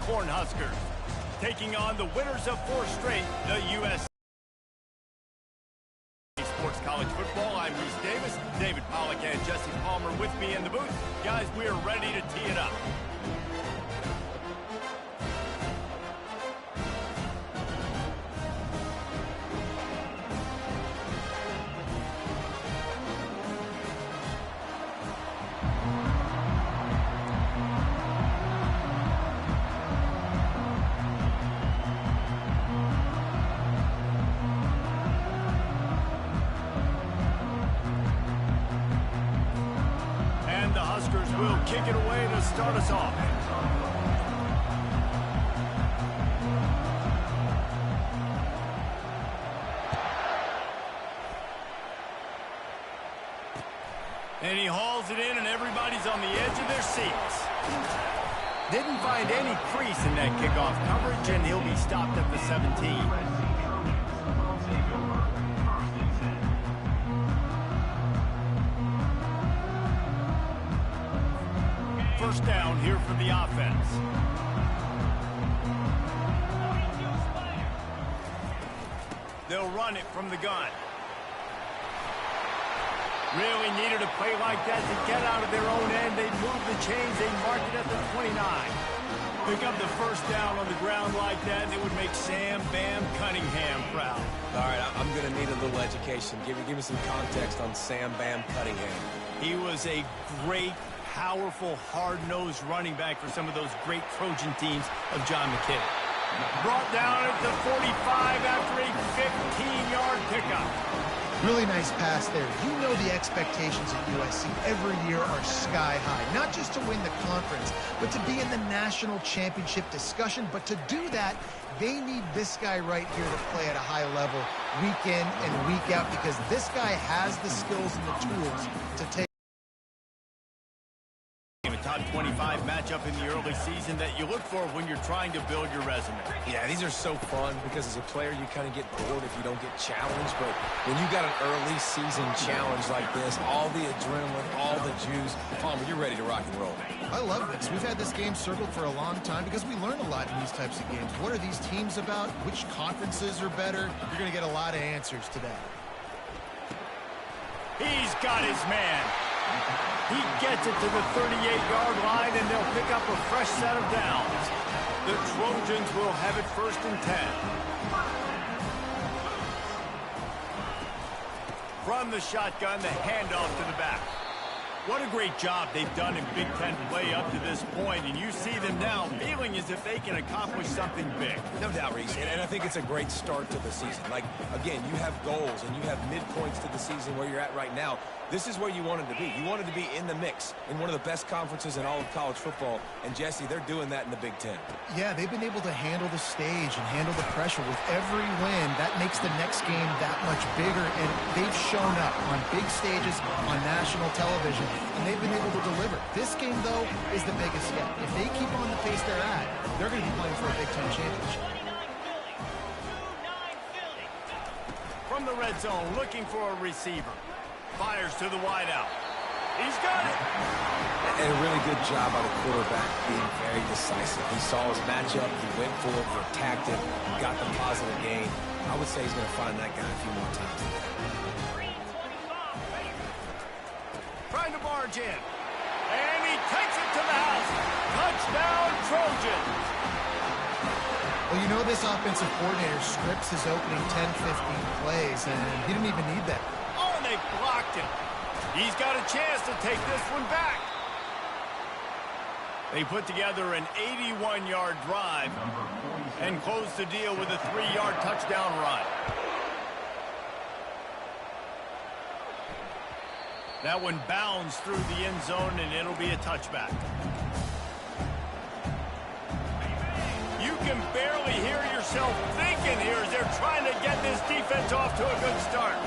Cornhuskers. Taking on the winners of 4 straight, the USC. Sports College Football. I'm Reese Davis, David Pollack, and Jesse Palmer with me in the booth. Guys, we are ready to tee it up. Will kick it away to start us off. And he hauls it in, and everybody's on the edge of their seats. Didn't find any crease in that kickoff coverage, and he'll be stopped at the 17. First down here for the offense. They'll run it from the gun. Really needed a play like that to get out of their own end. They move the chains. They mark it at the 29. Pick up the first down on the ground like that, and it would make Sam Bam Cunningham proud. All right, I'm going to need a little education. Give me some context on Sam Bam Cunningham. He was a great, powerful, hard-nosed running back for some of those great Trojan teams of John McKinnon. Brought down at the 45 after a 15-yard pickup. Really nice pass there. You know the expectations at USC every year are sky high. Not just to win the conference, but to be in the national championship discussion. But to do that, they need this guy right here to play at a high level week in and week out, because this guy has the skills and the tools to take top 25 matchup in the early season that you look for when you're trying to build your resume. Yeah, these are so fun because as a player you kind of get bored if you don't get challenged, but when you got an early season challenge like this, all the adrenaline, all the juice, Palmer, you're ready to rock and roll. I love this. We've had this game circled for a long time because we learn a lot in these types of games. What are these teams about? Which conferences are better? You're going to get a lot of answers today. He's got his man. He gets it to the 38-yard line, and they'll pick up a fresh set of downs. The Trojans will have it 1st and 10. From the shotgun, the handoff to the back. What a great job they've done in Big Ten play up to this point, and you see them now feeling as if they can accomplish something big. No doubt, Reese, and I think it's a great start to the season. Like, again, you have goals and you have midpoints to the season where you're at right now. This is where you wanted to be. You wanted to be in the mix in one of the best conferences in all of college football, and Jesse, they're doing that in the Big Ten. Yeah, they've been able to handle the stage and handle the pressure. With every win, that makes the next game that much bigger, and they've shown up on big stages on national television, and they've been able to deliver. This game, though, is the biggest yet. If they keep on the pace they're at, they're going to be playing for a Big Ten championship. From the red zone, looking for a receiver. Fires to the wideout. He's got it. And a really good job by the quarterback being very decisive. He saw his matchup, he went for it, he attacked it, got the positive gain. I would say he's going to find that guy a few more times today. Trying to barge in. And he takes it to the house. Touchdown, Trojans. Well, you know this offensive coordinator scripts his opening 10-15 plays, and he didn't even need that. Oh, and they blocked him. He's got a chance to take this one back. They put together an 81-yard drive and close the deal with a 3-yard touchdown run. That one bounds through the end zone, and it'll be a touchback. You can barely hear yourself thinking here as they're trying to get this defense off to a good start.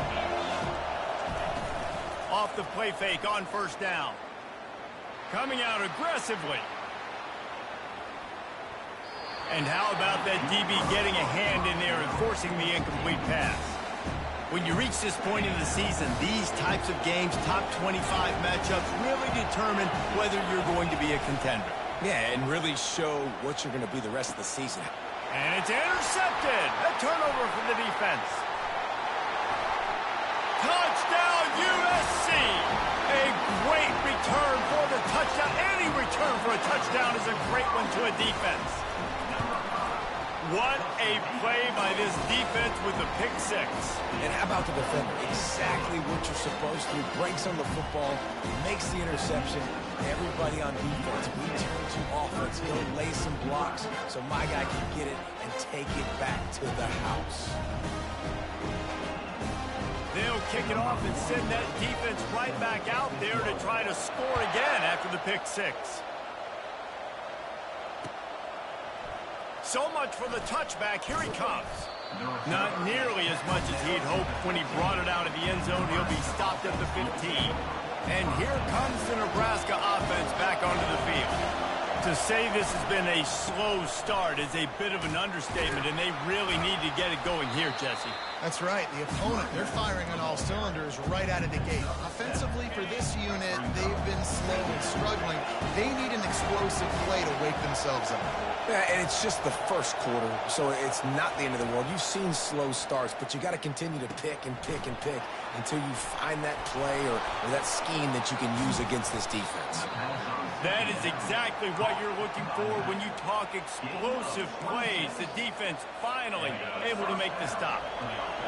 Off the play fake on 1st down. Coming out aggressively. And how about that DB getting a hand in there and forcing the incomplete pass? When you reach this point in the season, these types of games, top 25 matchups, really determine whether you're going to be a contender. Yeah, and really show what you're going to be the rest of the season. And it's intercepted. A turnover for the defense. Touchdown, USC. A great return for the touchdown. Any return for a touchdown is a great one to a defense. What a play by this defense with the pick six. And how about the defender? Exactly what you're supposed to. Breaks on the football, makes the interception. Everybody on defense, we turn to offense. Go lay some blocks so my guy can get it and take it back to the house. They'll kick it off and send that defense right back out there to try to score again after the pick six. So much for the touchback. Here he comes. Not nearly as much as he'd hoped when he brought it out of the end zone. He'll be stopped at the 15. And here comes the Nebraska offense back onto the field. To say this has been a slow start is a bit of an understatement, and they really need to get it going here, Jesse. That's right. The opponent, they're firing on all cylinders right out of the gate. Offensively, for this unit, they've been slow and struggling. They need an explosive play to wake themselves up. Yeah, and it's just the first quarter, so it's not the end of the world. You've seen slow starts, but you got to continue to pick and pick and pick until you find that play or that scheme that you can use against this defense. That is exactly what you're looking for when you talk explosive plays. The defense finally able to make the stop.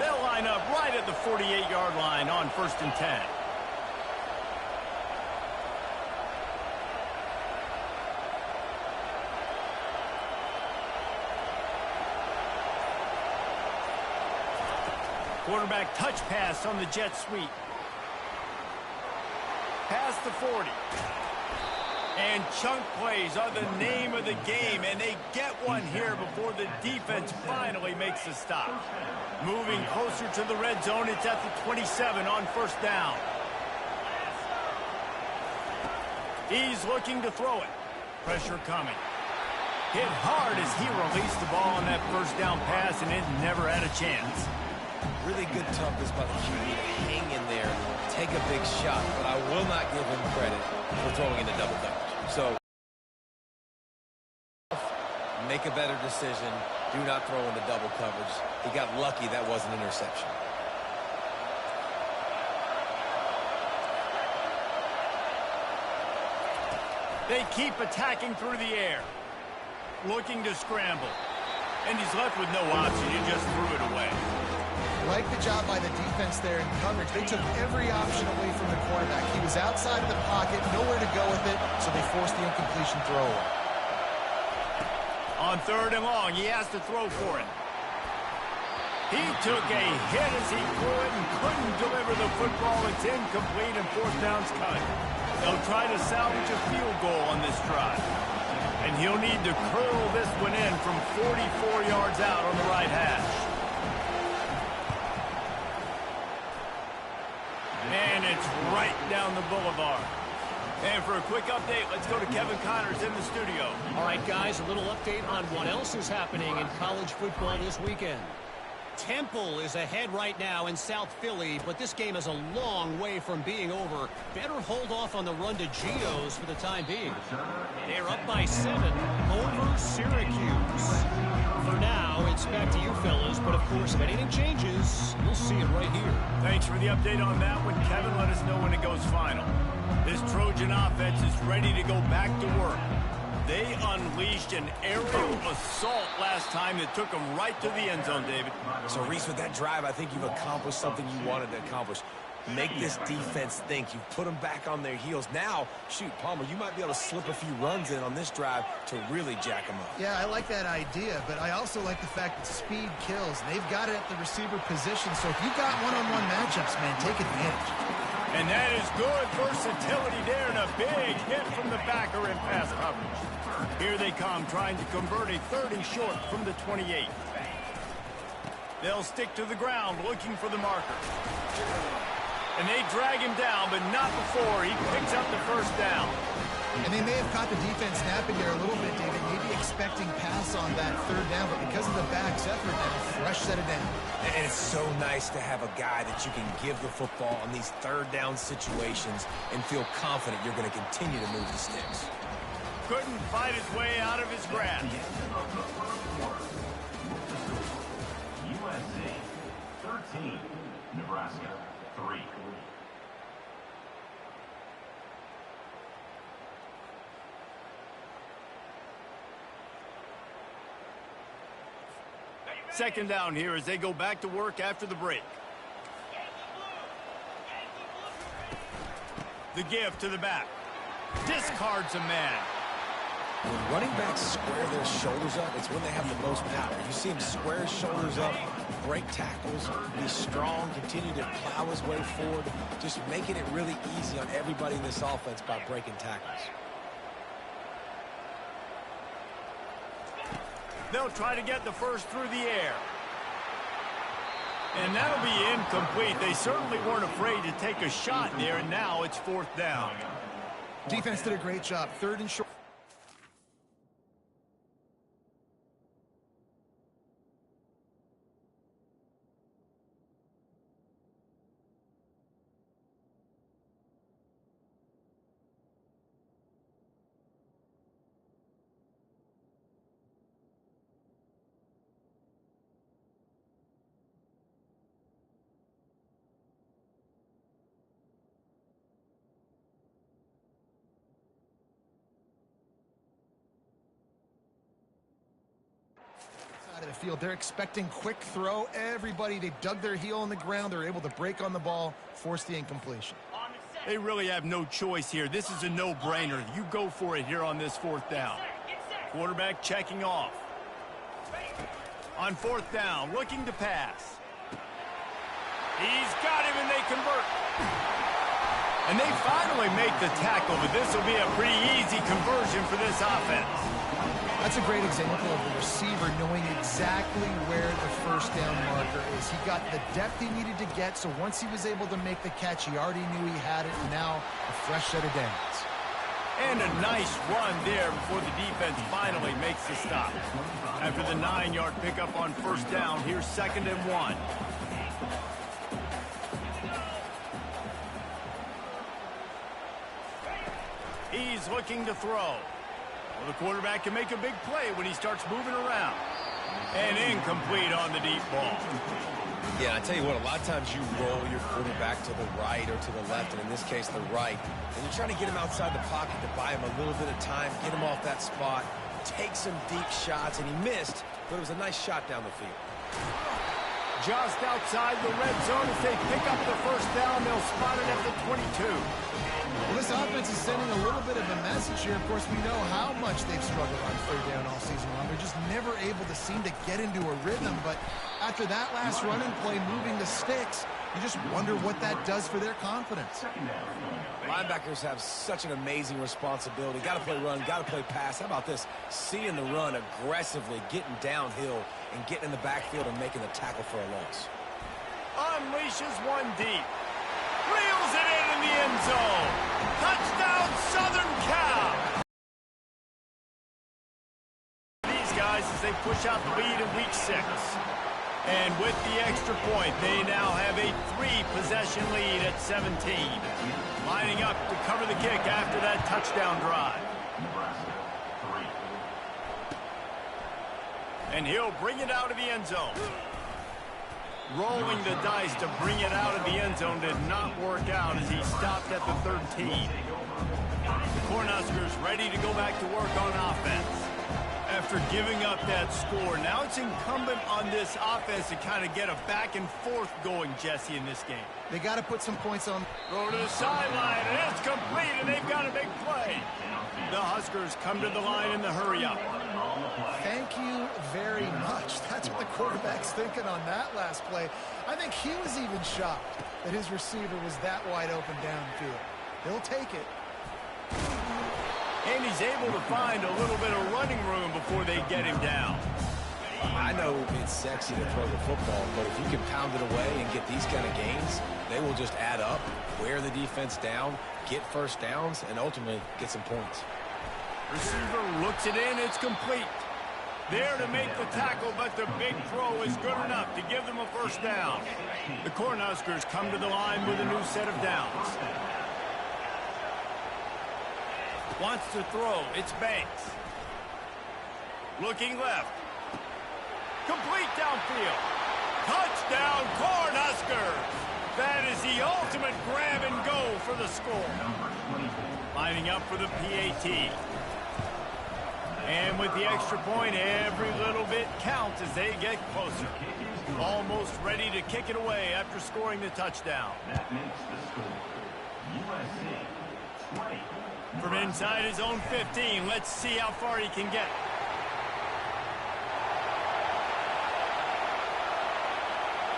They'll line up right at the 48-yard line on 1st and 10. Quarterback touch pass on the jet sweep. Past the 40. And chunk plays are the name of the game, and they get one here before the defense finally makes the stop. Moving closer to the red zone, it's at the 27 on 1st down. He's looking to throw it. Pressure coming. Hit hard as he released the ball on that 1st down pass, and it never had a chance. Really good toughness by the QB to hang in there, take a big shot, but I will not give him credit for throwing into double coverage. So, make a better decision. Do not throw into double coverage. He got lucky that was an interception. They keep attacking through the air. Looking to scramble. And he's left with no option. He just threw it away. Like the job by the defense there in coverage. They took every option away from the quarterback. He was outside of the pocket, nowhere to go with it, so they forced the incompletion throwaway. On 3rd and long, he has to throw for it. He took a hit as he threw it and couldn't deliver the football. It's incomplete and 4th down's cut. They'll try to salvage a field goal on this drive. And he'll need to curl this one in from 44 yards out on the right hash. And it's right down the boulevard. And for a quick update, let's go to Kevin Connors in the studio. All right, guys, a little update on what else is happening in college football this weekend. Temple is ahead right now in South Philly, but this game is a long way from being over. Better hold off on the run to Geno's for the time being. They're up by 7 over Syracuse. For now, it's back to you fellas, but of course, if anything changes, you'll see it right here. Thanks for the update on that one, Kevin. Let us know when it goes final. This Trojan offense is ready to go back to work. They unleashed an aerial assault last time that took them right to the end zone, David. So, Reese, with that drive, I think you've accomplished something you wanted to accomplish. Make this defense think. You've put them back on their heels. Now, shoot, Palmer, you might be able to slip a few runs in on this drive to really jack them up. Yeah, I like that idea, but I also like the fact that speed kills. They've got it at the receiver position, so if you've got one-on-one matchups, man, take advantage. And that is good versatility there, and a big hit from the backer in pass coverage. Here they come, trying to convert a 3rd and short from the 28. They'll stick to the ground, looking for the marker. And they drag him down, but not before he picks up the 1st down. And they may have caught the defense napping there a little bit, David, maybe expecting pass on that 3rd down, but because of the back's effort now, fresh set it down. And it's so nice to have a guy that you can give the football on these 3rd down situations and feel confident you're going to continue to move the sticks. couldn't fight his way out of his grasp. USC 13, Nebraska 3. Second down here as they go back to work after the break. The give to the back. Discards a man. When running backs square their shoulders up, it's when they have the most power. You see him square his shoulders up, break tackles, be strong, continue to plow his way forward, just making it really easy on everybody in this offense by breaking tackles. They'll try to get the first through the air. And that'll be incomplete. They certainly weren't afraid to take a shot there, and now it's fourth down. Defense did a great job. Third and short. Of the field. They're expecting quick throw. Everybody, they dug their heel in the ground. They're able to break on the ball, force the incompletion. They really have no choice here. This is a no-brainer. You go for it here on this fourth down. Quarterback checking off. On fourth down, looking to pass. He's got him, and they convert. And they finally make the tackle, but this will be a pretty easy conversion for this offense. That's a great example of the receiver knowing exactly where the first down marker is. He got the depth he needed to get, so once he was able to make the catch, he already knew he had it, and now a fresh set of downs. And a nice run there before the defense finally makes the stop. After the 9-yard pickup on first down, here's 2nd and 1. He's looking to throw. Well, the quarterback can make a big play when he starts moving around. And incomplete on the deep ball. Yeah, I tell you what, a lot of times you roll your quarterback to the right or to the left, and in this case, the right. And you're trying to get him outside the pocket to buy him a little bit of time, get him off that spot, take some deep shots, and he missed, but it was a nice shot down the field. Just outside the red zone as they pick up the first down. They'll spot it at the 22. Well, this offense is sending a little bit of a message here. Of course, we know how much they've struggled on third down all season long. They're just never able to seem to get into a rhythm. But after that last running play, moving the sticks, you just wonder what that does for their confidence. Linebackers have such an amazing responsibility. Got to play run, got to play pass. How about this? Seeing the run aggressively, getting downhill, and getting in the backfield and making the tackle for a loss. Unleashes one deep. Reels it in the end zone. Touchdown, Southern Cal. These guys as they push out the lead in week 6. And with the extra point, they now have a 3-possession lead at 17. Lining up to cover the kick after that touchdown drive. And he'll bring it out of the end zone. Rolling the dice to bring it out of the end zone did not work out as he stopped at the 13. The Cornhuskers ready to go back to work on offense. After giving up that score, now it's incumbent on this offense to kind of get a back and forth going, Jesse, in this game. They got to put some points on. Throw to the sideline, and it's complete, and they've got a big play. The Huskers come to the line in the hurry-up. Thank you very much. That's what the quarterback's thinking on that last play. I think he was even shocked that his receiver was that wide open downfield. He'll take it. And he's able to find a little bit of running room before they get him down. I know it's sexy to throw the football, but if you can pound it away and get these kind of gains, they will just add up, wear the defense down, get first downs, and ultimately get some points. Receiver looks it in, it's complete. There to make the tackle, but the big throw is good enough to give them a first down. The Cornhuskers come to the line with a new set of downs. Wants to throw. It's Banks. Looking left. Complete downfield. Touchdown, Cornhuskers! That is the ultimate grab and go for the score. Lining up for the PAT. And with the extra point, every little bit counts as they get closer. Almost ready to kick it away after scoring the touchdown. That makes the score USC 20. From inside his own 15, let's see how far he can get.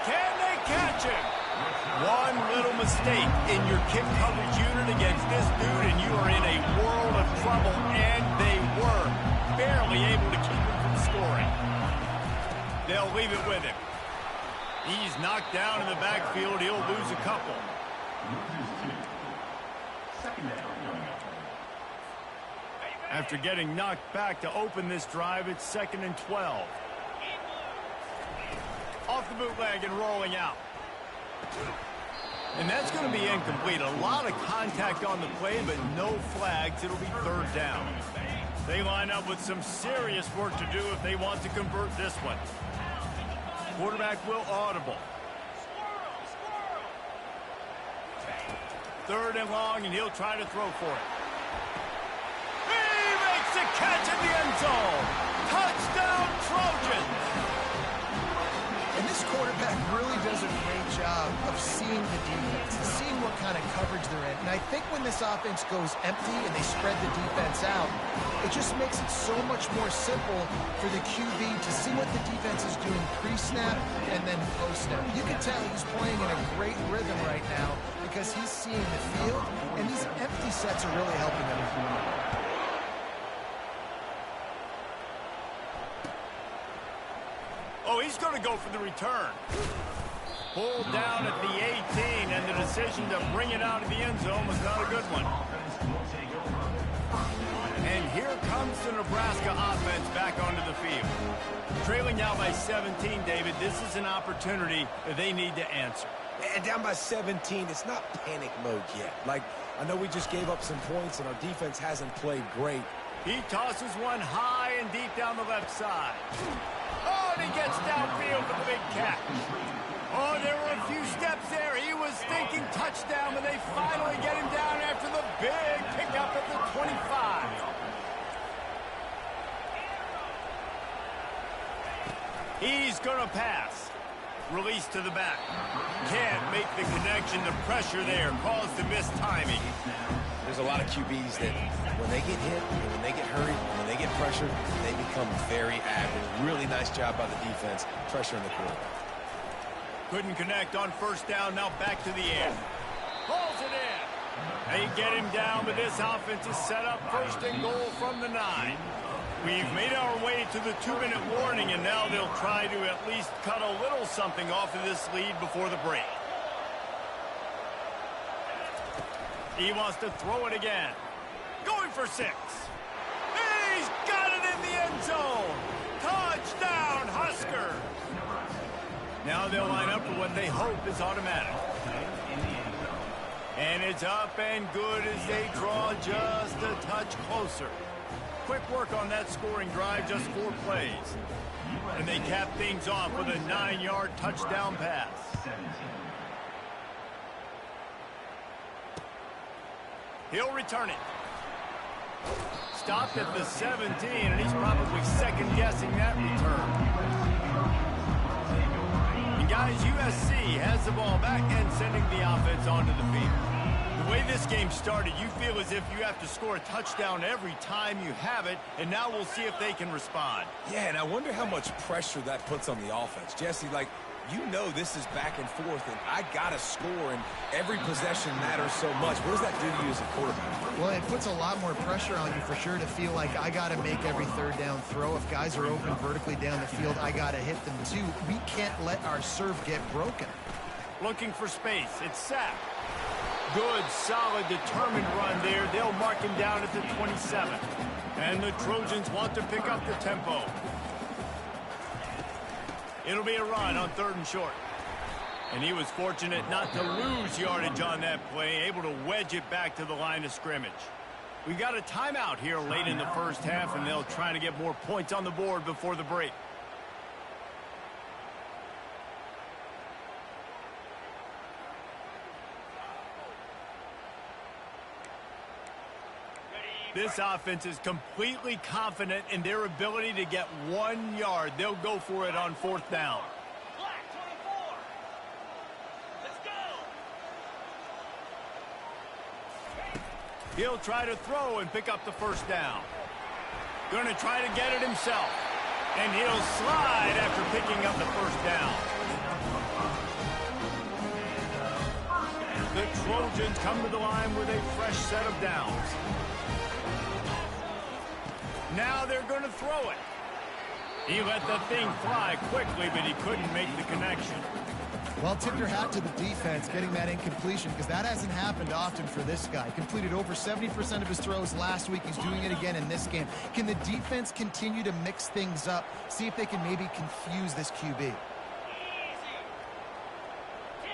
Can they catch him? One little mistake in your kick coverage unit against this dude, and you are in a world of trouble, and they were barely able to keep him from scoring. They'll leave it with him. He's knocked down in the backfield. He'll lose a couple. Loses 2. Second down going up. After getting knocked back to open this drive, it's 2nd and 12. Off the bootleg and rolling out. And that's going to be incomplete. A lot of contact on the play, but no flags. It'll be 3rd down. They line up with some serious work to do if they want to convert this one. Quarterback will audible. 3rd and long, and he'll try to throw for it. He makes a catch in the end zone. Touchdown, Trojans! And this quarterback really does a great job of seeing the defense, seeing what kind of coverage they're in. And I think when this offense goes empty and they spread the defense out, it just makes it so much more simple for the QB to see what the defense is doing pre-snap and then post-snap. You can tell he's playing in a great rhythm right now because he's seeing the field, and these empty sets are really helping him. Oh, he's going to go for the return. Pulled down at the 18, and the decision to bring it out of the end zone was not a good one. And here comes the Nebraska offense back onto the field. Trailing now by 17, David, this is an opportunity that they need to answer. And down by 17, it's not panic mode yet. Like, I know we just gave up some points, and our defense hasn't played great. He tosses one high and deep down the left side. Oh, and he gets downfield for the big catch. Oh, there were a few steps there. He was thinking touchdown, but they finally get him down after the big pickup at the 25. He's going to pass. Release to the back. Can't make the connection. The pressure there caused the missed timing. There's a lot of QBs that when they get hit, and when they get hurried, when they get pressured, they become very active. Really nice job by the defense, pressuring the quarterback. Couldn't connect on 1st down, now back to the air. Pulls it in. They get him down, but this offense is set up 1st and goal from the 9. We've made our way to the 2-minute warning, and now they'll try to at least cut a little something off of this lead before the break. He wants to throw it again. Going for 6. He's got it in the end zone. Touchdown, Husker. Now they'll line up for what they hope is automatic. And it's up and good as they draw just a touch closer. Quick work on that scoring drive, just 4 plays. And they cap things off with a 9-yard touchdown pass. He'll return it. Stopped at the 17, and he's probably second-guessing that return. And guys, USC has the ball back and sending the offense onto the field. The way this game started, you feel as if you have to score a touchdown every time you have it, and now we'll see if they can respond. Yeah, and I wonder how much pressure that puts on the offense. Jesse, like, you know this is back and forth, and I got to score, and every possession matters so much. What does that do to you as a quarterback? Well, it puts a lot more pressure on you for sure to feel like I got to make every 3rd down throw. If guys are open vertically down the field, I got to hit them too. We can't let our serve get broken. Looking for space. It's sacked. Good, solid, determined run there. They'll mark him down at the 27. And the Trojans want to pick up the tempo. It'll be a run on 3rd and short. And he was fortunate not to lose yardage on that play, able to wedge it back to the line of scrimmage. We got a timeout here late in the first half, and they'll try to get more points on the board before the break. This offense is completely confident in their ability to get 1 yard. They'll go for it on fourth down. He'll try to throw and pick up the first down. Going to try to get it himself. And he'll slide after picking up the first down. The Trojans come to the line with a fresh set of downs. Now they're going to throw it. He let the thing fly quickly, but he couldn't make the connection. Well, tip your hat to the defense getting that incompletion, because that hasn't happened often for this guy. Completed over 70% of his throws last week. He's doing it again in this game. Can the defense continue to mix things up? See if they can maybe confuse this QB.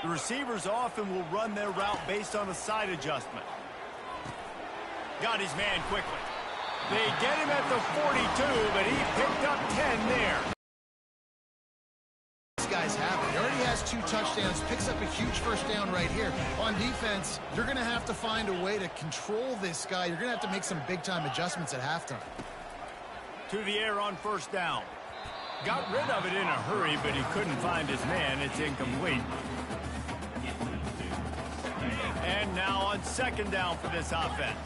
The receivers often will run their route based on a side adjustment. Got his man quickly. They get him at the 42, but he picked up 10 there. These guys have it. He already has 2 touchdowns, picks up a huge first down right here. On defense, you're going to have to find a way to control this guy. You're going to have to make some big-time adjustments at halftime. To the air on first down. Got rid of it in a hurry, but he couldn't find his man. It's incomplete. And now on second down for this offense.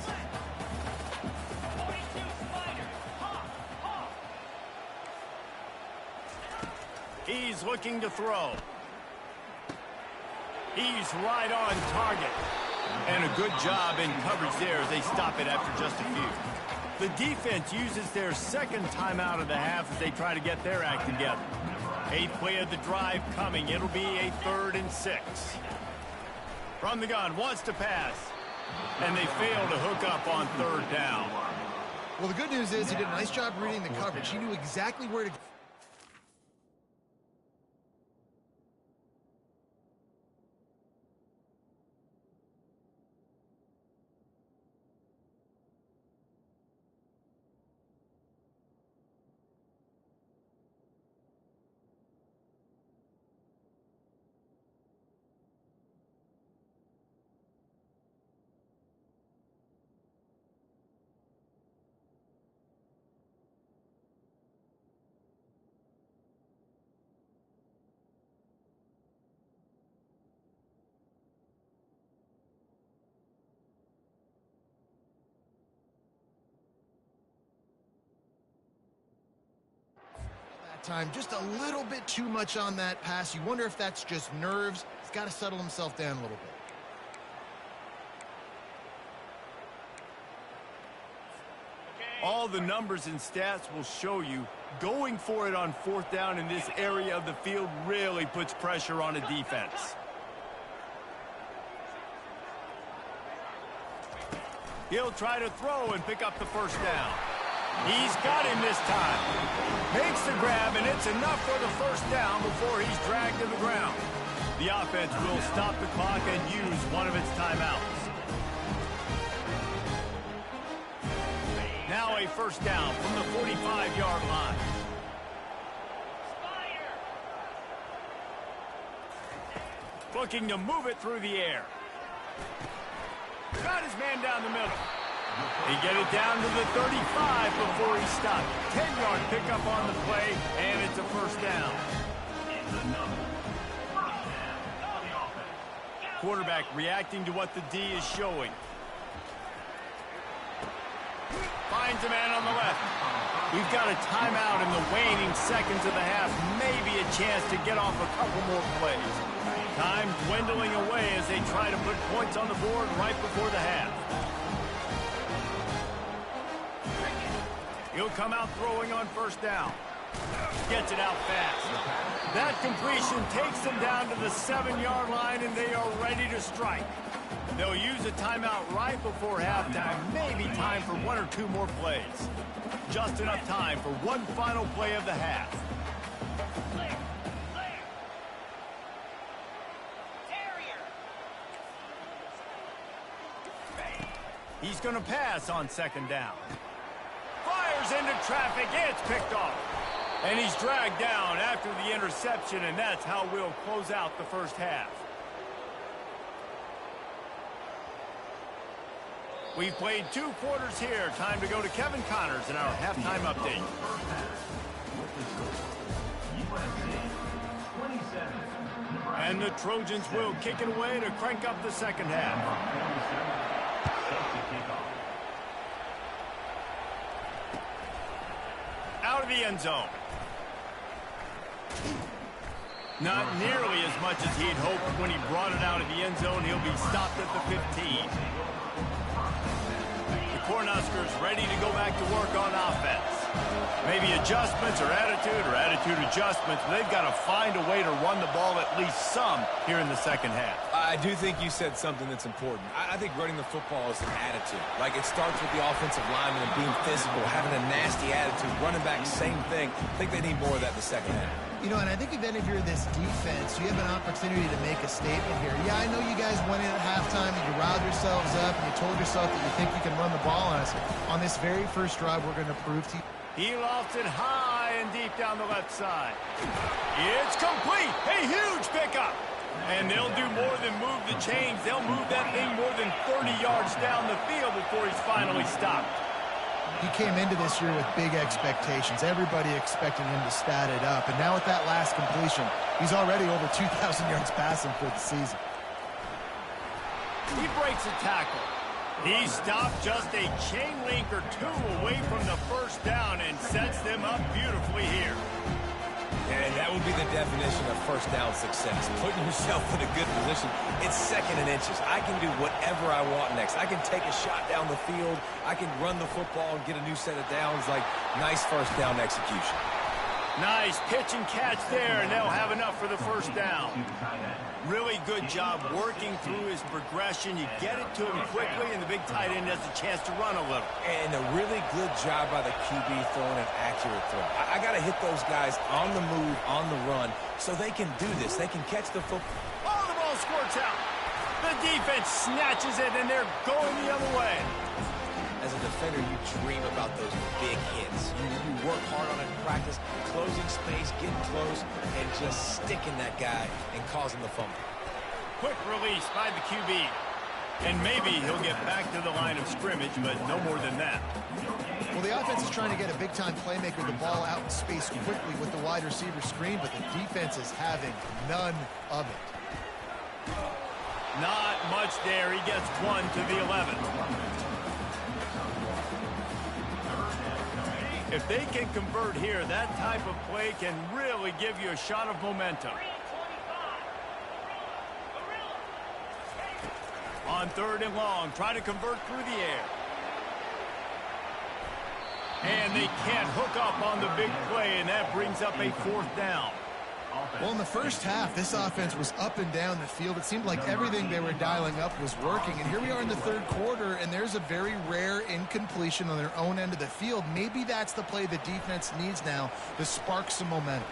He's looking to throw. He's right on target. And a good job in coverage there as they stop it after just a few. The defense uses their second timeout of the half as they try to get their act together. 8th play of the drive coming. It'll be a 3rd and 6. From the gun, wants to pass. And they fail to hook up on 3rd down. Well, the good news is he did a nice job reading the coverage. He knew exactly where to go. Time just a little bit too much on that pass. You wonder if that's just nerves. He's got to settle himself down a little bit. All the numbers and stats will show you going for it on 4th down in this area of the field really puts pressure on a defense. He'll try to throw and pick up the first down. He's got him this time. Makes the grab, and it's enough for the first down before he's dragged to the ground. The offense will stop the clock and use one of its timeouts. Now a first down from the 45-yard line. Looking to move it through the air. Got his man down the middle. They get it down to the 35 before he stopped. 10-yard pickup on the play, and it's a first down. Quarterback reacting to what the D is showing. Finds a man on the left. We've got a timeout in the waning seconds of the half. Maybe a chance to get off a couple more plays. Time dwindling away as they try to put points on the board right before the half. He'll come out throwing on first down. Gets it out fast. That completion takes them down to the 7-yard line, and they are ready to strike. They'll use a timeout right before halftime. Maybe time for 1 or 2 more plays. Just enough time for one final play of the half. He's going to pass on second down. Fires into traffic. It's picked off. And he's dragged down after the interception, and that's how we'll close out the first half. We've played 2 quarters here. Time to go to Kevin Connors in our halftime update. And the Trojans will kick it away to crank up the second half. Out of the end zone. Not nearly as much as he'd hoped when he brought it out of the end zone. He'll be stopped at the 15. The Cornhuskers ready to go back to work on offense. Maybe adjustments or attitude adjustments. But they've got to find a way to run the ball at least some here in the second half. I do think you said something that's important. I think running the football is an attitude. Like, it starts with the offensive lineman and being physical, having a nasty attitude. Running back, same thing. I think they need more of that in the second half. You know, and I think if any of you're this defense, you have an opportunity to make a statement here. Yeah, I know you guys went in at halftime and you riled yourselves up and you told yourself that you think you can run the ball on us. On this very first drive, we're going to prove to you. He lofts it high and deep down the left side. It's complete. A huge pickup. And they'll do more than move the chains. They'll move that thing more than 30 yards down the field before he's finally stopped. He came into this year with big expectations. Everybody expecting him to stat it up. And now with that last completion, he's already over 2,000 yards passing for the season. He breaks a tackle. He stopped just a chain link or 2 away from the first down and sets them up beautifully here. And that would be the definition of first down success. Putting yourself in a good position. It's second and inches. I can do whatever I want next. I can take a shot down the field. I can run the football and get a new set of downs. Like, nice first down execution. Nice pitch and catch there, and they'll have enough for the first down. Really good job working through his progression. You get it to him quickly, and the big tight end has a chance to run a little. And a really good job by the QB throwing an accurate throw. I got to hit those guys on the move, on the run, so they can do this. They can catch the football. Oh, the ball squirts out. The defense snatches it, and they're going the other way. As a defender, you dream about those big hits. You work hard on it in practice, closing space, getting close, and just sticking that guy and causing the fumble. Quick release by the QB. And maybe he'll get back to the line of scrimmage, but no more than that. Well, the offense is trying to get a big-time playmaker the ball out in space quickly with the wide receiver screen, but the defense is having none of it. Not much there. He gets 1 to the 11. If they can convert here, that type of play can really give you a shot of momentum. On 3rd and long, try to convert through the air. And they can't hook up on the big play, and that brings up a 4th down. Well, in the first half, this offense was up and down the field. It seemed like everything they were dialing up was working. And here we are in the 3rd quarter, and there's a very rare incompletion on their own end of the field. Maybe that's the play the defense needs now to spark some momentum.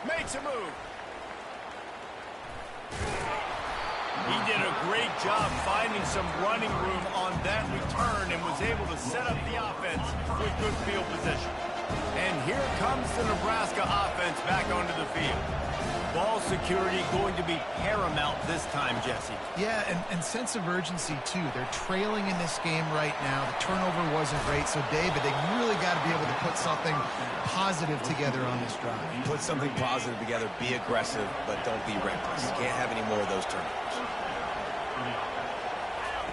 Makes a move. He did a great job finding some running room on that return and was able to set up the offense with good field position. And here comes the Nebraska offense back onto the field. Ball security going to be paramount this time, Jesse. Yeah, and sense of urgency, too. They're trailing in this game right now. The turnover wasn't great. So, David, they really got to be able to put something positive together on this drive. Put something positive together. Be aggressive, but don't be reckless. You can't have any more of those turnovers.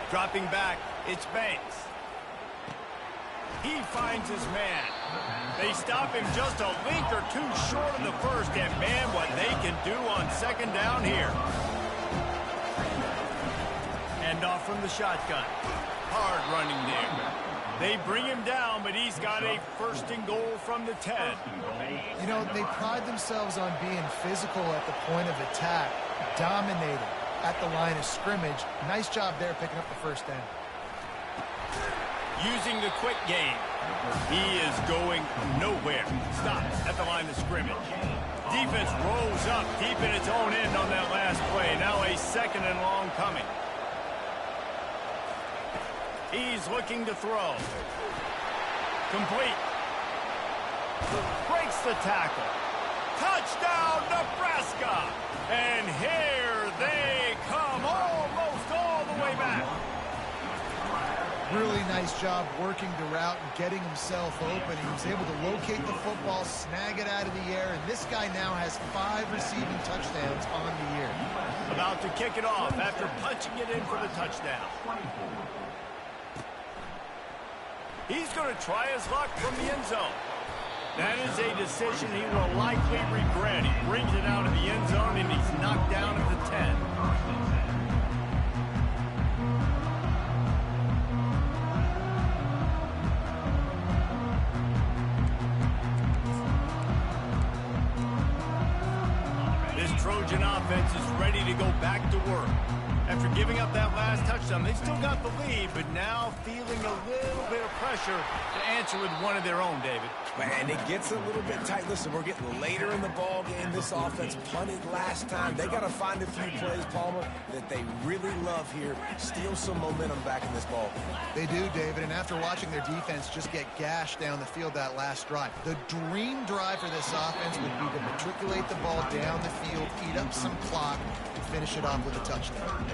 Dropping back, it's Banks. He finds his man. They stop him just a link or 2 short of the first, and man, what they can do on 2nd down here. And off from the shotgun. Hard running there. They bring him down, but he's got a 1st and goal from the 10. You know, they pride themselves on being physical at the point of attack, dominating at the line of scrimmage. Nice job there picking up the 1st down. Using the quick game. He is going nowhere. Stops at the line of scrimmage. Defense rolls up deep in its own end on that last play. Now a 2nd and long coming. He's looking to throw. Complete. Breaks the tackle. Touchdown, Nebraska! And here they come, almost all the way back. Really nice job working the route and getting himself open. He was able to locate the football, snag it out of the air, and this guy now has 5 receiving touchdowns on the year. About to kick it off after punching it in for the touchdown. He's going to try his luck from the end zone. That is a decision he will likely regret. He brings it out of the end zone, and he's knocked down at the 10. This Trojan offense is ready to go back to work. After giving up that last touchdown, they still got the lead, but now feeling a little bit of pressure to answer with one of their own, David. And it gets a little bit tight. Listen, we're getting later in the ball game. This offense punted last time. They got to find a few plays, Palmer, that they really love here. Steal some momentum back in this ball. They do, David, and after watching their defense just get gashed down the field that last drive, the dream drive for this offense would be to matriculate the ball down the field, eat up some clock, and finish it off with a touchdown.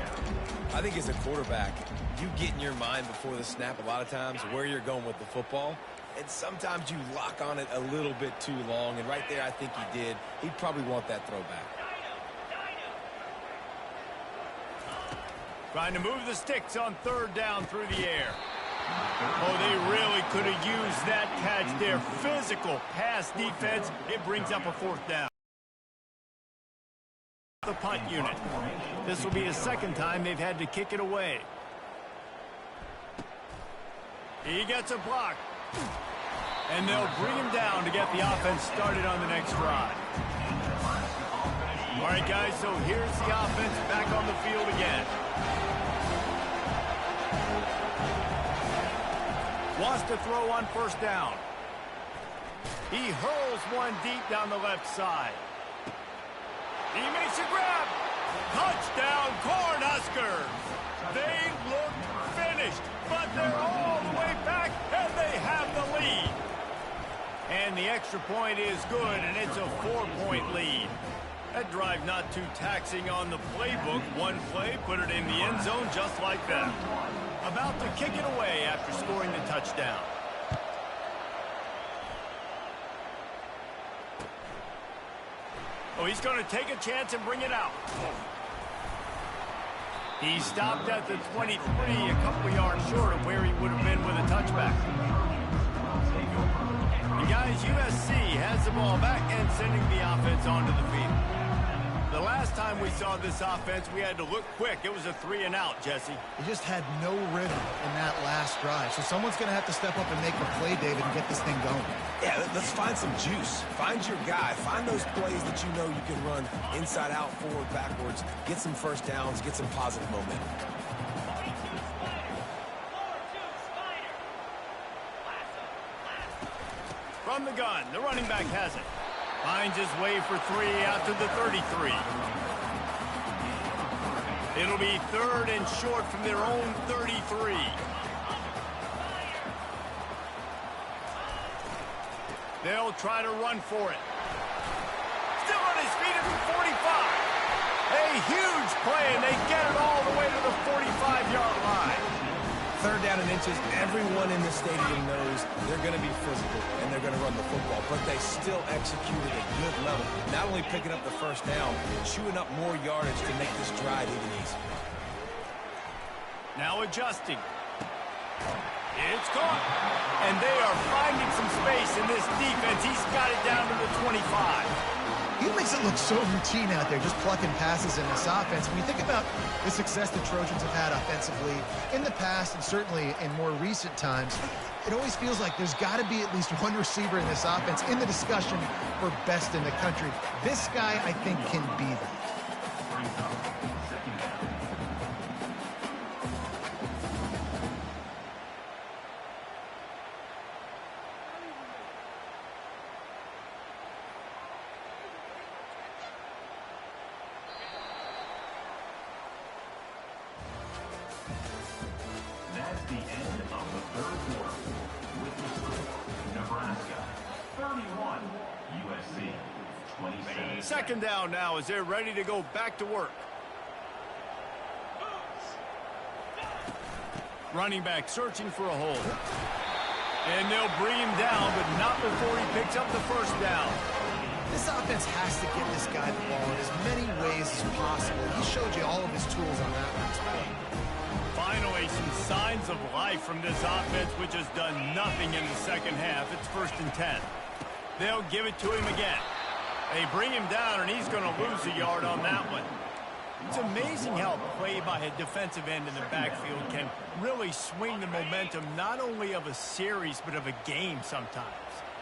I think as a quarterback, you get in your mind before the snap a lot of times where you're going with the football. And sometimes you lock on it a little bit too long. And right there, I think he did. He'd probably want that throwback. Trying to move the sticks on 3rd down through the air. Oh, they really could have used that catch there. Physical pass defense. It brings up a 4th down. The punt unit. This will be the 2nd time they've had to kick it away. He gets a block. And they'll bring him down to get the offense started on the next drive. All right, guys, so here's the offense back on the field again. Wants to throw on 1st down. He hurls one deep down the left side. He makes a grab. Touchdown, Cornhuskers. They look finished, but they're all the way back, and they have the lead. And the extra point is good, and it's a 4-point lead. That drive not too taxing on the playbook. One play, put it in the end zone just like that. About to kick it away after scoring the touchdown. Oh, he's going to take a chance and bring it out. He stopped at the 23, a couple of yards short of where he would have been with a touchback. And guys, USC has the ball back and sending the offense onto the field. The last time we saw this offense, we had to look quick. It was a 3-and-out, Jesse. He just had no rhythm in that last drive. So someone's going to have to step up and make the play, David, and get this thing going. Yeah, let's find some juice. Find your guy. Find those plays that you know you can run inside out, forward, backwards. Get some 1st downs. Get some positive momentum. From the gun, the running back has it. Finds his way for 3 out to the 33. It'll be 3rd and short from their own 33. They'll try to run for it. Still on his feet at the 45. A huge play, and they get it all the way to the 45-yard line. 3rd down and inches, everyone in the stadium knows they're going to be physical and they're going to run the football, but they still executed at a good level. Not only picking up the 1st down, chewing up more yardage to make this drive even easier. Now adjusting. It's caught. And they are finding some space in this defense. He's got it down to the 25. He makes it look so routine out there, just plucking passes in this offense. When you think about the success the Trojans have had offensively in the past and certainly in more recent times, it always feels like there's got to be at least one receiver in this offense in the discussion for best in the country. This guy, I think, can be that. That's the end Second down now as they're ready to go back to work. Running back searching for a hole. And they'll bring him down, but not before he picks up the first down. This offense has to get this guy the ball in as many ways as possible. He showed you all of his tools on that last play. Finally, some signs of life from this offense, which has done nothing in the second half. It's 1st and 10. They'll give it to him again. They bring him down, and he's going to lose a yard on that one. It's amazing how play by a defensive end in the backfield can really swing the momentum not only of a series, but of a game sometimes.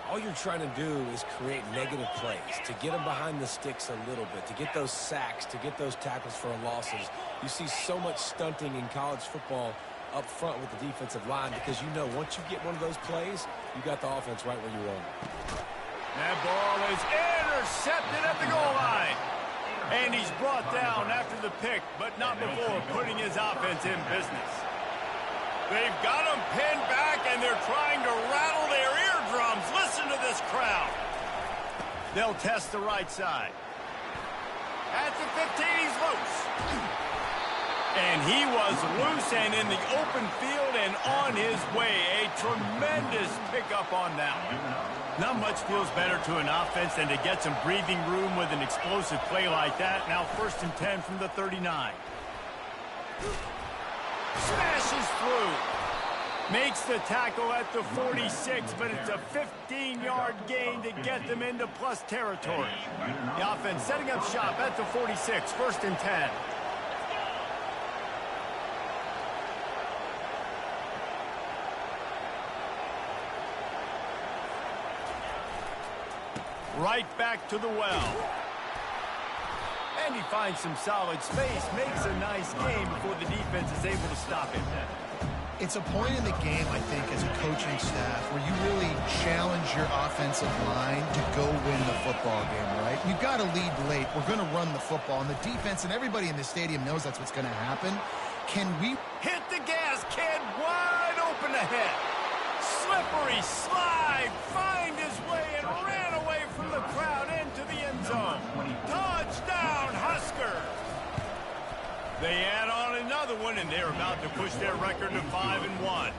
All you're trying to do is create negative plays, to get them behind the sticks a little bit, to get those sacks, to get those tackles for losses. You see so much stunting in college football up front with the defensive line because you know once you get one of those plays, you got the offense right where you want it. That ball is intercepted at the goal line. And he's brought down after the pick, but not before putting his offense in business. They've got him pinned back, and they're trying to rattle their eardrums. Listen to this crowd. They'll test the right side. At the 15, he's loose. And he was loose and in the open field and on his way. A tremendous pickup on that one. Not much feels better to an offense than to get some breathing room with an explosive play like that. Now 1st and 10 from the 39. Smashes through. Makes the tackle at the 46, but it's a 15-yard gain to get them into plus territory. The offense setting up shop at the 46, 1st and 10. Right back to the well. And he finds some solid space, makes a nice game before the defense is able to stop him. It's a point in the game, I think, as a coaching staff, where you really challenge your offensive line to go win the football game, right? You've got to lead late. We're going to run the football, and the defense and everybody in the stadium knows that's what's going to happen. Can we hit the gas, kid? Wide open ahead. Slippery slide, find his way and ran away from the crowd into the end zone. Touchdown, Husker! They add on another one, and they're about to push their record to 5-1.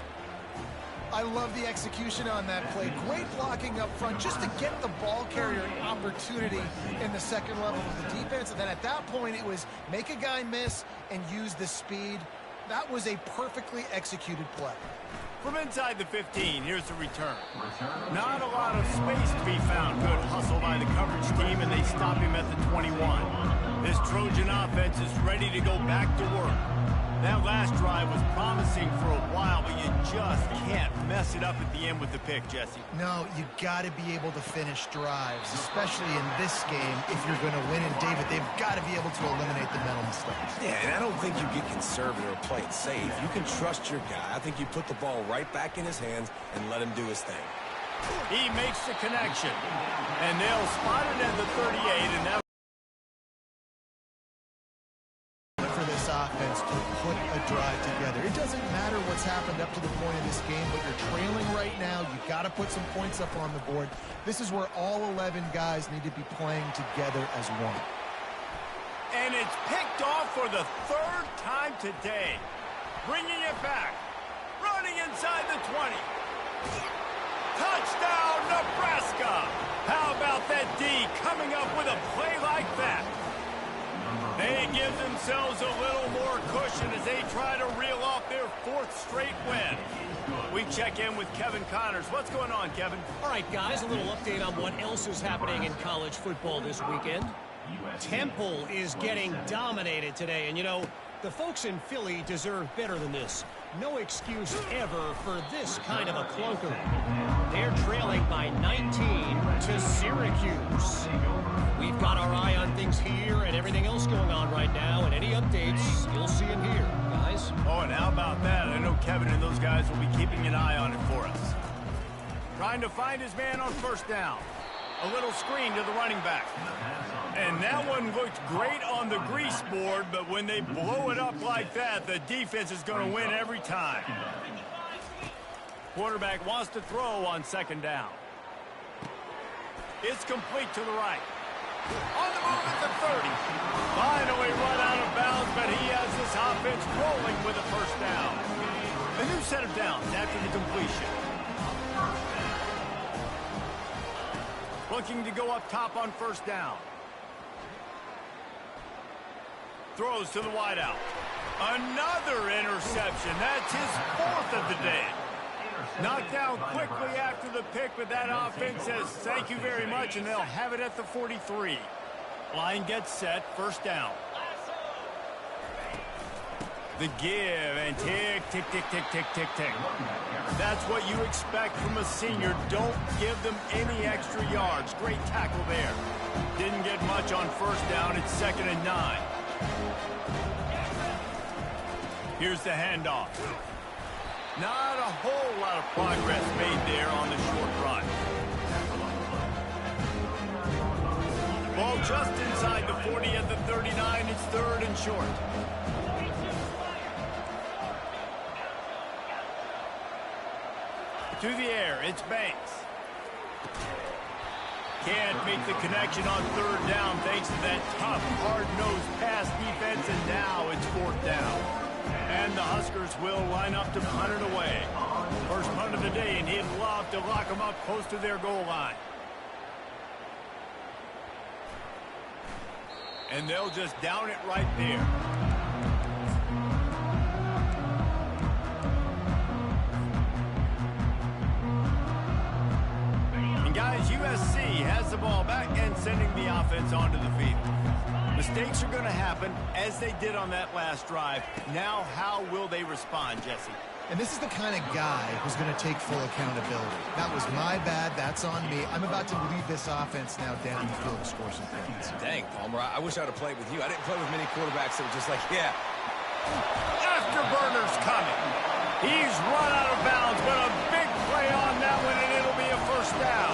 I love the execution on that play. Great blocking up front just to get the ball carrier an opportunity in the second level of the defense. And then at that point, it was make a guy miss and use the speed. That was a perfectly executed play. From inside the 15, here's the return. Not a lot of space to be found. Good hustle by the coverage team, and they stop him at the 21. This Trojan offense is ready to go back to work. That last drive was promising for a while, but you just can't mess it up at the end with the pick, Jesse. No, you got to be able to finish drives, especially in this game. If you're going to win, and David, they've got to be able to eliminate the mental mistakes. Yeah, and I don't think you get conservative or play it safe. You can trust your guy. I think you put the ball right back in his hands and let him do his thing. He makes the connection, and they'll spot it at the 38, and that for this offense to put a drive together. It doesn't matter what's happened up to the point of this game, but you're trailing right now. You've got to put some points up on the board. This is where all 11 guys need to be playing together as one. And it's picked off for the 3rd time today. Bringing it back. Running inside the 20. Touchdown, Nebraska! How about that D coming up with a play like that? They give themselves a little more cushion as they try to reel off their 4th straight win. We check in with Kevin Connors. What's going on, Kevin? All right, guys, a little update on what else is happening in college football this weekend. Temple is getting dominated today, and you know, the folks in Philly deserve better than this. No excuse ever for this kind of a clunker. They're trailing by 19 to Syracuse. We've got our eye on things here and everything else going on right now, and any updates, you'll see them here, guys. Oh, and how about that? I know Kevin and those guys will be keeping an eye on it for us. Trying to find his man on 1st down. A little screen to the running back. And that one looked great on the grease board, but when they blow it up like that, the defense is going to win every time. Quarterback wants to throw on 2nd down. It's complete to the right. On the move at the 30. Finally run out of bounds, but he has this offense rolling with a first down. A new set of downs after the completion. Looking to go up top on first down. Throws to the wideout. Another interception. That's his fourth of the day. Knocked down quickly after the pick, but that offense says thank you very much, and they'll have it at the 43. Line gets set, first down. The give, and tick, tick, tick, tick, tick, tick, tick. That's what you expect from a senior. Don't give them any extra yards. Great tackle there. Didn't get much on first down. It's 2nd and 9. Here's the handoff. Not a whole lot of progress made there on the short run. Ball just inside the 40 at the 39. It's 3rd and short. To the air, it's Banks. Can't make the connection on 3rd down thanks to that tough, hard-nosed pass defense, and now it's 4th down. And the Huskers will line up to punt it away. First punt of the day, and he'd love to lock them up close to their goal line. And they'll just down it right there. And guys, USC has the ball back and sending the offense onto the field. Mistakes are going to happen, as they did on that last drive. Now, how will they respond, Jesse? And this is the kind of guy who's going to take full accountability. That was my bad. That's on me. I'm about to lead this offense now down the field to score some points. Dang, Palmer, I wish I would have played with you. I didn't play with many quarterbacks that were just like, yeah. Afterburner's coming. He's run out of bounds, but a big play on that one, and it'll be a first down.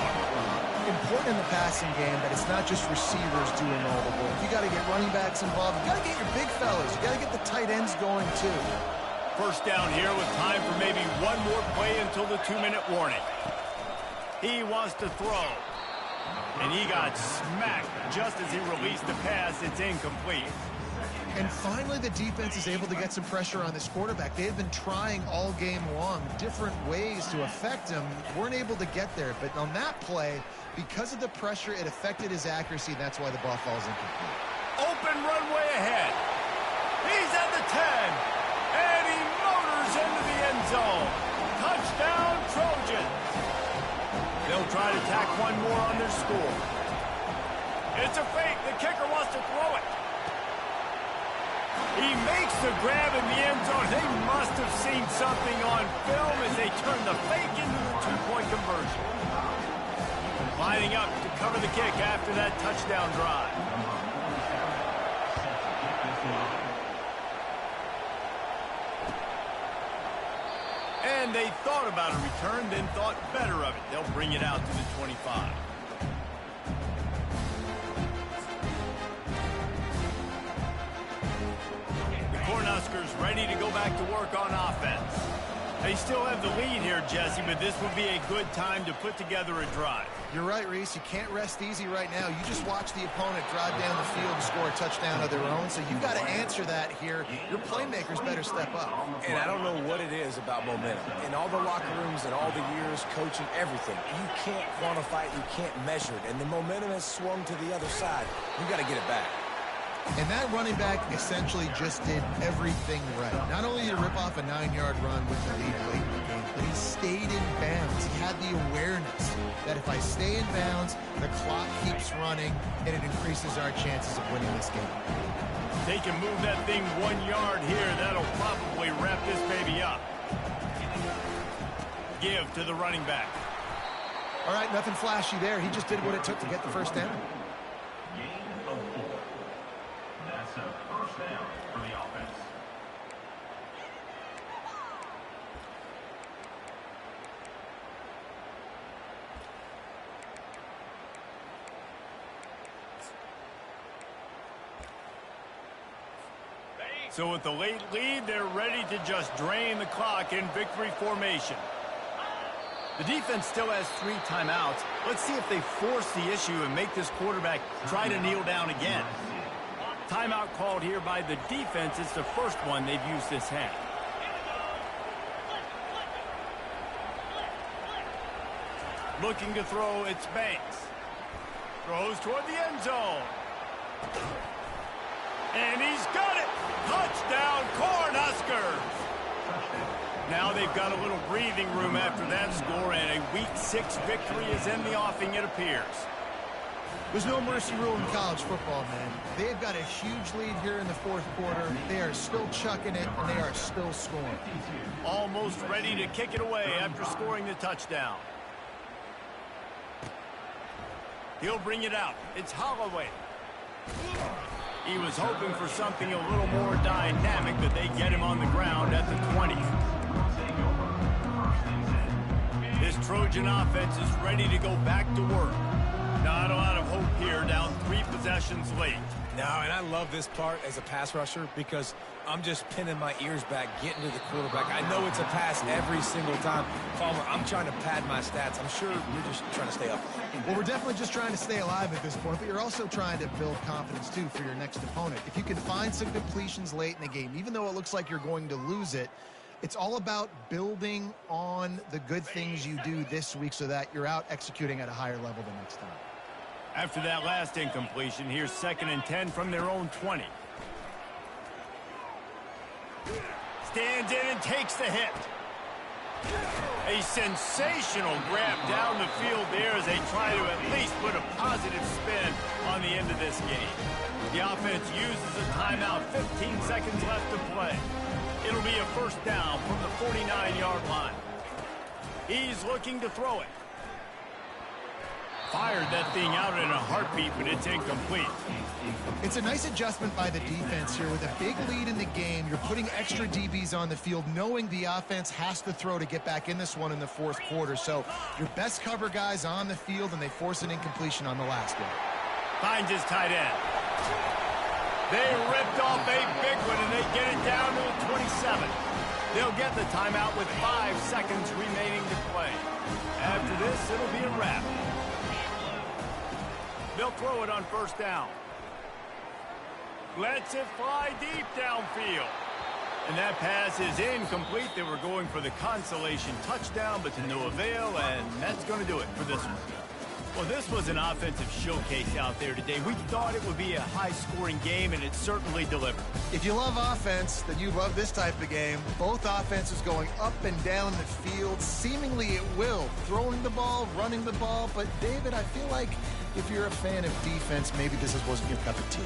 Important in the passing game that it's not just receivers doing all the work. You got to get running backs involved. You got to get your big fellas. You got to get the tight ends going too. First down here with time for maybe one more play until the 2-minute warning. He wants to throw. And he got smacked just as he released the pass. It's incomplete. And finally, the defense is able to get some pressure on this quarterback. They have been trying all game long different ways to affect him. Weren't able to get there. But on that play, because of the pressure, it affected his accuracy. That's why the ball falls incomplete. Open runway ahead. He's at the 10. And he motors into the end zone. Touchdown, Trojans. They'll try to tack one more on their score. It's a fake. The kicker wants to throw it. He makes the grab in the end zone. They must have seen something on film as they turn the fake into the two-point conversion. Lining up to cover the kick after that touchdown drive. And they thought about a return, then thought better of it. They'll bring it out to the 25. Cornhuskers ready to go back to work on offense. They still have the lead here, Jesse, but this would be a good time to put together a drive. You're right, Reese. You can't rest easy right now. You just watch the opponent drive down the field and score a touchdown of their own, so you've got to answer that here. Your playmakers better step up. And I don't know what it is about momentum. In all the locker rooms and all the years, coaching, everything, you can't quantify it, you can't measure it. And the momentum has swung to the other side. You've got to get it back. And that running back essentially just did everything right. Not only did he rip off a 9-yard run with the lead late in the game, but he stayed in bounds. He had the awareness that if I stay in bounds, the clock keeps running, and it increases our chances of winning this game. They can move that thing 1 yard here. That'll probably wrap this baby up. Give to the running back. All right, nothing flashy there. He just did what it took to get the first down. That's a first down for the offense. So with the late lead, they're ready to just drain the clock in victory formation. The defense still has 3 timeouts. Let's see if they force the issue and make this quarterback try to kneel down again. Timeout called here by the defense. It's the first one they've used this half. Looking to throw, it's Banks. Throws toward the end zone. And he's got it! Touchdown, Cornhuskers! Now they've got a little breathing room after that score, and a Week 6 victory is in the offing, it appears. There's no mercy rule in college football, man. They've got a huge lead here in the fourth quarter. They are still chucking it, and they are still scoring. Almost ready to kick it away after scoring the touchdown. He'll bring it out. It's Holloway. He was hoping for something a little more dynamic, but they get him on the ground at the 20. This Trojan offense is ready to go back to work. Not a lot of hope here, down 3 possessions late. No, and I love this part as a pass rusher because I'm just pinning my ears back, getting to the quarterback. I know it's a pass every single time. Palmer, I'm trying to pad my stats. I'm sure you're just trying to stay up. Well, we're definitely just trying to stay alive at this point, but you're also trying to build confidence, too, for your next opponent. If you can find some completions late in the game, even though it looks like you're going to lose it, it's all about building on the good things you do this week so that you're out executing at a higher level the next time. After that last incompletion, here's 2nd and 10 from their own 20. Stands in and takes the hit. A sensational grab down the field there as they try to at least put a positive spin on the end of this game. The offense uses a timeout, 15 seconds left to play. It'll be a first down from the 49-yard line. He's looking to throw it. Fired that thing out in a heartbeat, but it's incomplete. It's a nice adjustment by the defense here. With a big lead in the game, you're putting extra DBs on the field, knowing the offense has to throw to get back in this one in the fourth quarter. So your best cover guys on the field, and they force an incompletion on the last one. Finds his tight end. They ripped off a big one, and they get it down to the 27. They'll get the timeout with 5 seconds remaining to play. After this, it'll be a wrap. They'll throw it on first down. Lets it fly deep downfield. And that pass is incomplete. They were going for the consolation touchdown, but to no avail, and that's going to do it for this one. Well, this was an offensive showcase out there today. We thought it would be a high-scoring game, and it certainly delivered. If you love offense, then you love this type of game. Both offenses going up and down the field, seemingly at will. Throwing the ball, running the ball. But, David, I feel like if you're a fan of defense, maybe this wasn't your cup of tea.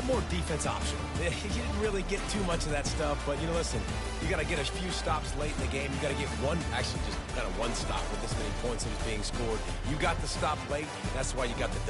More defense optional. You didn't really get too much of that stuff, but, listen, you got to get a few stops late in the game. You got to get one stop with this many points that was being scored. You got the stop late. That's why you got the dub.